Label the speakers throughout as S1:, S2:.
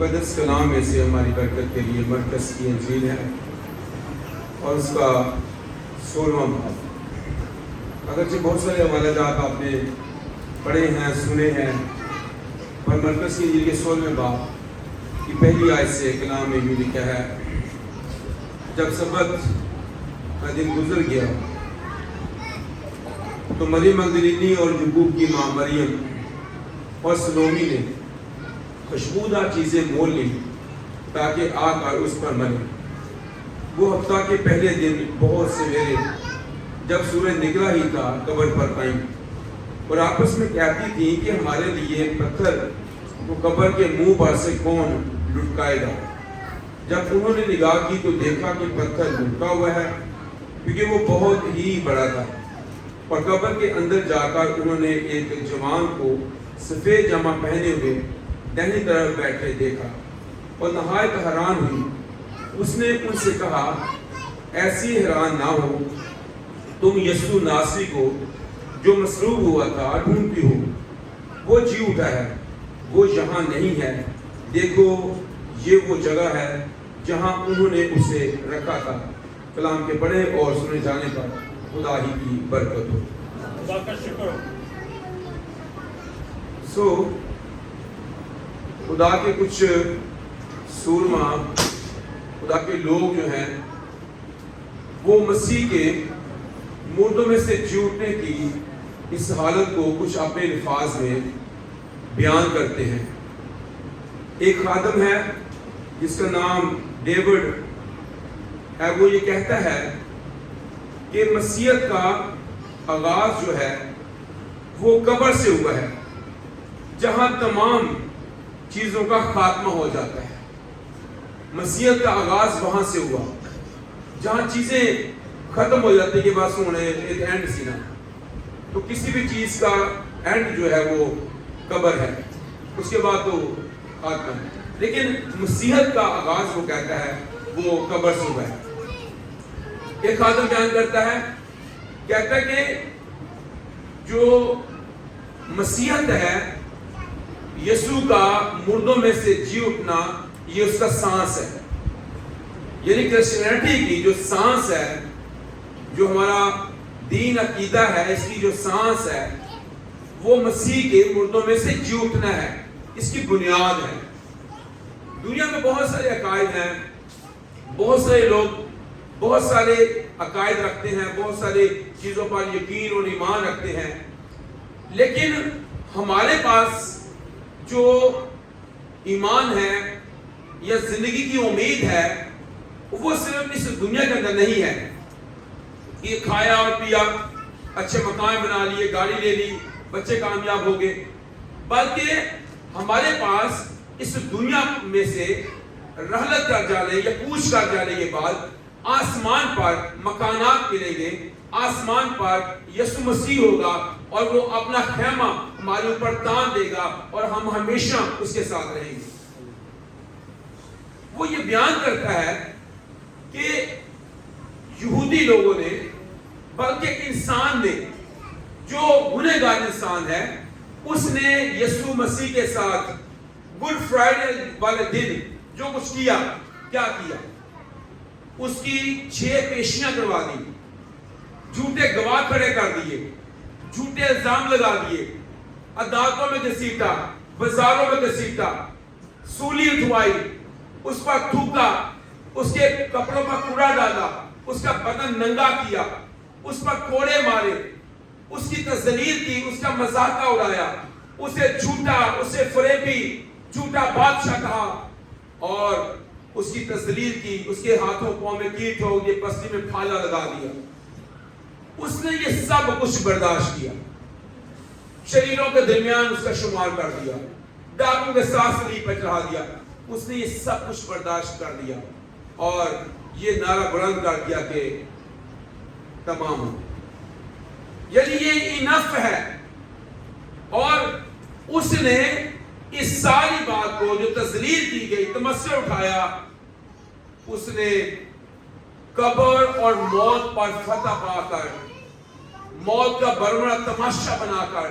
S1: مقدس کلام میں سے ہماری برکت کے لیے مرکز کی انجیل ہے اور اس کا 16واں باب۔ اگرچہ بہت سارے حوالہ جات آپ نے پڑھے ہیں، سنے ہیں، پر مرکز کی انجیل کے 16ویں باب کی پہلی آیت سے کلام میں بھی لکھا ہے، جب سبت کا دن گزر گیا تو مریم مگدلینی اور یعقوب کی ماں مریم اور سلومی نے خوشبودار چیزیں مول لی تاکہ آ کر اس پر مرے۔ وہ ہفتہ کے پہلے دن بہت سویرے جب سورج نکلا ہی تھا قبر پر آئیں اور آپس میں کہتی تھیں کہ ہمارے لیے پتھر کو قبر کے منہ پر سے کون لٹکائے گا۔ جب انہوں نے نگاہ کی تو دیکھا کہ پتھر لٹکا ہوا ہے، کیونکہ وہ بہت ہی بڑا تھا، اور قبر کے اندر جا کر انہوں نے ایک جوان کو سفید جامہ پہنے ہوئے دہنی طرف بیٹھے دیکھا اور نہایت حیران ہوئی۔ اس نے ان سے کہا، ایسی حیران نہ ہو، تم یسوع ناصری کو جو مصلوب ہوا تھا ڈھونڈتی ہو، وہ جی اٹھا ہے، وہ یہاں نہیں ہے، دیکھو یہ وہ جگہ ہے جہاں انہوں نے اسے رکھا تھا۔ کلام کے پڑھے اور سنے جانے پر خدا ہی کی برکت ہو۔
S2: خدا کا شکر ہو۔
S1: خدا کے کچھ سورما، خدا کے لوگ جو ہیں وہ مسیح کے مردوں میں سے جی اٹھنے کی اس حالت کو کچھ اپنے الفاظ میں بیان کرتے ہیں۔ ایک خادم ہے جس کا نام ڈیوڈ ہے، وہ یہ کہتا ہے کہ مسیحیت کا آغاز جو ہے وہ قبر سے ہوا ہے، جہاں تمام چیزوں کا خاتمہ ہو جاتا ہے۔ مسیحیت کا آغاز وہاں سے ہوا جہاں چیزیں ختم ہو جاتی ہیں کہ بس ہونے ایک اینڈ سی نا، تو کسی بھی چیز کا اینڈ جو ہے وہ قبر ہے، اس کے بعد تو خاتمہ ہے۔ لیکن مسیحیت کا آغاز وہ کہتا ہے وہ قبر سے ہوا ہے۔ ایک خادم بیان کرتا ہے، کہتا ہے کہ جو مسیحیت ہے، یسوع کا مردوں میں سے جی اٹھنا، یہ اس کا سانس ہے۔ یعنی کرسچینٹی کی جو سانس ہے، جو ہمارا دین عقیدہ ہے، اس کی جو سانس ہے وہ مسیح کے مردوں میں سے جی اٹھنا ہے، اس کی بنیاد ہے۔ دنیا میں بہت سارے عقائد ہیں، بہت سارے لوگ بہت سارے عقائد رکھتے ہیں، بہت سارے چیزوں پر یقین اور ایمان رکھتے ہیں، لیکن ہمارے پاس جو ایمان ہے یا زندگی کی امید ہے وہ صرف اس دنیا کے اندر نہیں ہے کہ کھایا اور پیا، اچھے مکان بنا لیے، گاڑی لے لی، بچے کامیاب ہو گئے، بلکہ ہمارے پاس اس دنیا میں سے رحلت کر جانے یا کوچ کر جانے کے بعد آسمان پر مکانات ملیں گے، آسمان پر یسوع مسیح ہوگا اور وہ اپنا خیمہ ہمارے اوپر تان دے گا اور ہم ہمیشہ اس کے ساتھ رہیں گے۔ وہ یہ بیان کرتا ہے کہ یہودی لوگوں نے، بلکہ انسان نے، جو گنہگار انسان ہے، اس نے یسوع مسیح کے ساتھ گڈ فرائیڈے والے دن جو کچھ کیا، کیا کیا؟ اس کی 6 پیشیاں کروا دی، جھوٹے گواہ کھڑے کر دیے، جھوٹے الزام لگا دیے، عدالتوں میں گھسیٹا، بازاروں میں گھسیٹا، سولی اٹھوائی، اس پر تھوکا، اس کے کپڑوں پر کوڑا ڈالا، اس کا بدن ننگا کیا، اس پر کوڑے مارے، اس کی تذلیل کی، اس کا مذاق اڑایا، اسے جھوٹا، اسے فریبی، جھوٹا بادشاہ کہا اور اس کی تذلیل کی، اس کے ہاتھوں پاؤں میں کیٹ ہو گئی، پستی میں پھالا لگا دیا۔ اس نے یہ سب کچھ برداشت کیا، شریروں کے درمیان اس کا شمار کر دیا، ڈاکوں کے ساتھ صلیب پر چڑھا دیا۔ اس نے یہ سب کچھ برداشت کر دیا اور یہ نعرہ بلند کر دیا کہ تمام ہو، یعنی یہ انف ہے۔ اور اس نے اس ساری بات کو جو تذلیل کی گئی، تمسخر اٹھایا، اس نے قبر اور موت پر فتح پا کر، موت کا برملا تماشا بنا کر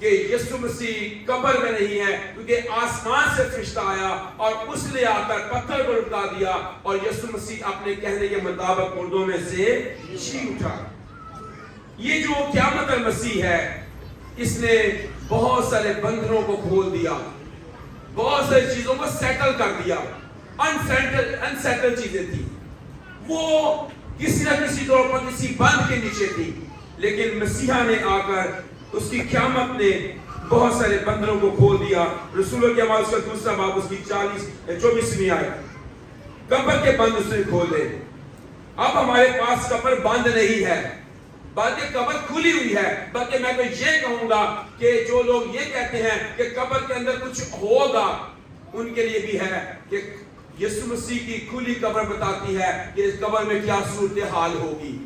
S1: کہ یسوع مسیح قبر میں نہیں ہے, کیونکہ آسمان سے فرشتہ آیا اور اس نے آ کر پتھر پر اٹھا دیا اور یسوع مسیح اپنے کہنے کے مطابق مردوں میں سے جی اٹھا. یہ جو قیامت المسیح ہے, اس نے بہت سارے بندھنوں کو کھول دیا, بہت ساری چیزوں کو سیٹل کر دیا. انسیٹل چیزیں تھی, وہ کسی نہ کسی طور پر کسی بند کے نیچے تھی, لیکن مسیحا نے آ کر اس کی قیامت نے بہت سارے بندھنوں کو کھول دیا. رسولوں کے اعمال اس کا دوسرا باب اس کی 24ویں آیت, قبر کے بند اس نے کھولے. اب ہمارے پاس قبر بند نہیں ہے, بلکہ قبر کھلی ہوئی ہے. بلکہ میں تو یہ کہوں گا کہ جو لوگ یہ کہتے ہیں کہ قبر کے اندر کچھ ہوگا, ان کے لیے بھی ہے کہ یسوع مسیح کی کھلی قبر بتاتی ہے کہ اس قبر میں کیا صورتحال ہوگی,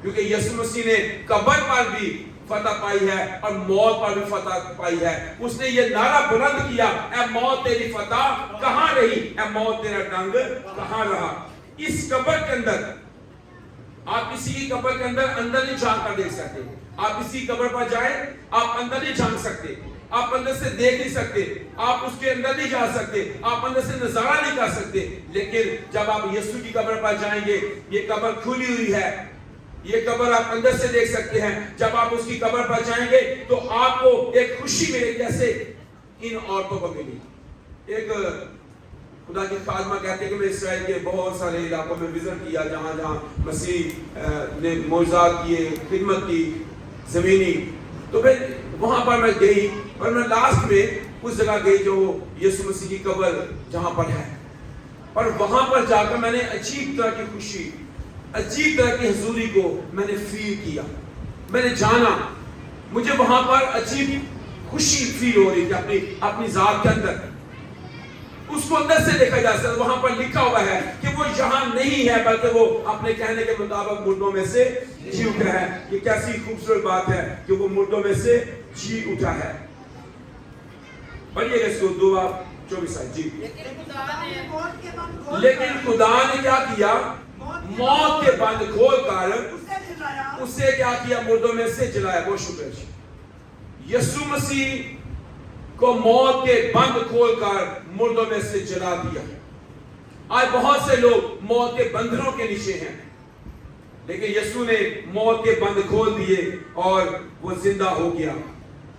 S1: کیونکہ یسوع مسیح نے قبر پر بھی فتح پائی ہے اور موت پر بھی فتح پائی ہے. اس نے یہ نعرہ بلند کیا, اے موت تیری فتح کہاں رہی, اے موت تیرا ڈنگ کہاں رہا. اس قبر کے اندر آپ کسی کی قبر کے اندر نہیں جھانک کر دیکھ سکتے. آپ کسی قبر پر جائیں, آپ اندر نہیں جھانک سکتے, آپ اندر سے دیکھ نہیں سکتے, آپ اس کے اندر نہیں جا سکتے, آپ اندر سے نظارہ نہیں کر سکتے. لیکن جب آپ یسوع کی قبر پر جائیں گے, یہ قبر کھلی ہوئی ہے, یہ قبر آپ اندر سے دیکھ سکتے ہیں. جب آپ اس کی قبر پر جائیں گے تو آپ کو ایک خوشی ملے گی جیسے ان عورتوں کو ملی. ایک خدا کی خادمہ کہتے ہیں کہ میں اسرائیل کے بہت سارے علاقوں میں وزٹ کیا جہاں جہاں مسیح نے معجزات کیے, خدمت کی زمینی, تو پھر وہاں پر میں گئی اور میں لاسٹ میں اس جگہ گئی جو یسوع مسیح کی قبر جہاں پر ہے, اور وہاں پر جا کر میں نے عجیب طرح کی خوشی, عجیب طرح کی حضوری کو میں نے فیل کیا, میں نے جانا. مجھے وہاں پر عجیب خوشی فیل ہو رہی تھی اپنی ذات کے اندر. اس کو اندر سے دیکھا جا سکتا, وہاں پر لکھا ہوا ہے کہ وہ یہاں نہیں ہے بلکہ وہ اپنے کہنے کے مطابق مردوں میں سے جی اٹھا ہے. یہ کیسی خوبصورت بات ہے کہ وہ مردوں میں سے جی اٹھا ہے. پڑھیے گا اس کو 2:24 جی. لیکن خدا نے کیا کیا, موت کے بند کھول کر اسے کیا کیا, مردوں میں سے جلایا. بہت شکریہ. یسوع مسیح کو موت کے بند کھول کر مردوں میں سے جلا دیا. آج بہت سے لوگ موت کے بندھنوں کے نیچے ہیں, لیکن یسوع نے موت کے بند کھول دیے اور وہ زندہ ہو گیا.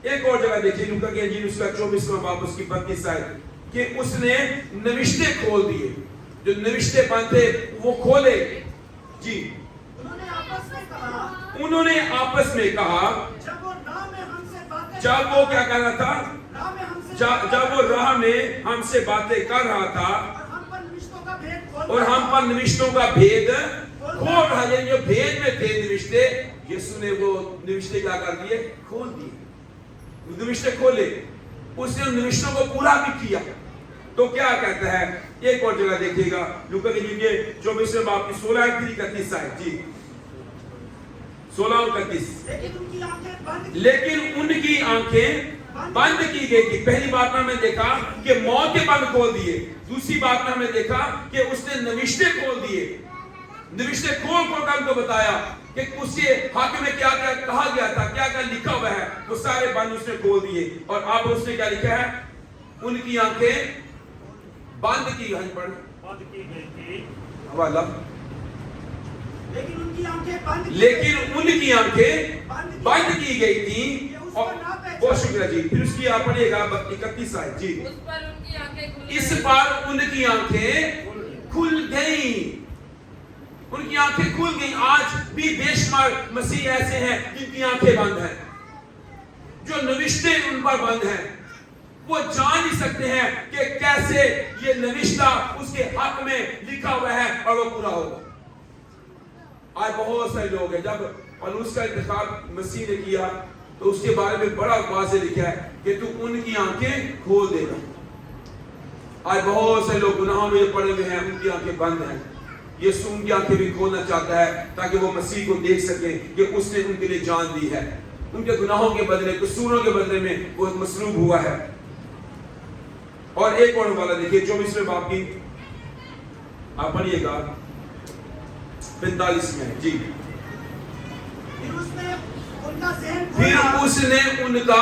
S1: ایک اور جگہ دیکھیے, لوکا کی انجیل اس کا 24واں باب اس کی 32 آیت, کہ اس نے نوشتے کھول دیے. جو نوشتے بند تھے وہ کھولے. جی, انہوں نے آپس میں کہا, جب وہ کیا کر رہا تھا, جب وہ راہ میں ہم سے باتیں کر رہا تھا اور ہم پر نوشتوں کا بھید کھول رہا ہے. جو بھید میں تھے نوشتے, یسوع نے وہ نوشتے کیا کر دیے, کھول دیے. نوشتے کھولے, اس نے نوشتوں کو پورا بھی کیا. تو کیا کہتا ہے, ایک اور جگہ دیکھیے گا, لوکا کی انجیل کے 24ویں باب کی 16 آیت 31 آیت. جی 16 اور 31. لیکن ان کی آنکھیں بند کی گئی تھی. پہلی بات میں ہمیں دیکھا کہ موت کے بند کھول دیے. دوسری بات میں ہمیں دیکھا کہ اس نے نوشتے کھول دیے. نوشتے کھول کر ہم کو بتایا کہ اس کے حق میں کیا کیا کہا گیا تھا, کیا کیا لکھا ہوا ہے, وہ سارے بند اس نے کھول دیے. اور اب اس نے کیا لکھا ہے, ان کی آنکھیں بند کی گئی.
S2: بند کی گئی تھی.
S1: حوالہ.
S2: لیکن ان کی آنکھیں بند
S1: کی گئی تھی. بہت شکریہ جی. پھر اس کی آپ پڑھیے گا 31 آیت. جی, اس پر ان کی آنکھیں کھل گئیں. ان کی آنکھیں کھل گئیں. آج بھی بے شمار مسیح ایسے ہیں جن کی آنکھیں بند ہیں, جو نوشتے ان پر بند ہیں. وہ جان نہیں سکتے ہیں کہ کیسے یہ نوشتہ اس کے حق میں لکھا ہوا ہے اور وہ پورا ہوگا. آج بہت سارے لوگ ہیں, جب پولس کا انتخاب مسیح نے کیا تو اس کے بارے میں بڑا واضح لکھا ہے کہ تو ان کی آنکھیں کھول دے گا. آج بہت سے لوگ گناہوں میں پڑے ہوئے ہیں, ان کی آنکھیں بند ہیں. یسوع ان کی آنکھیں بھی کھولنا چاہتا ہے تاکہ وہ مسیح کو دیکھ سکیں کہ اس نے ان کے لیے جان دی ہے. ان کے گناہوں کے بدلے, قصوروں کے بدلے میں وہ مصلوب ہوا ہے. اور ایک اور حوالہ دیکھیے 24ویں باب کی, آپ پڑھیے گا 45 میں. جی,
S2: پھر اس نے ان کا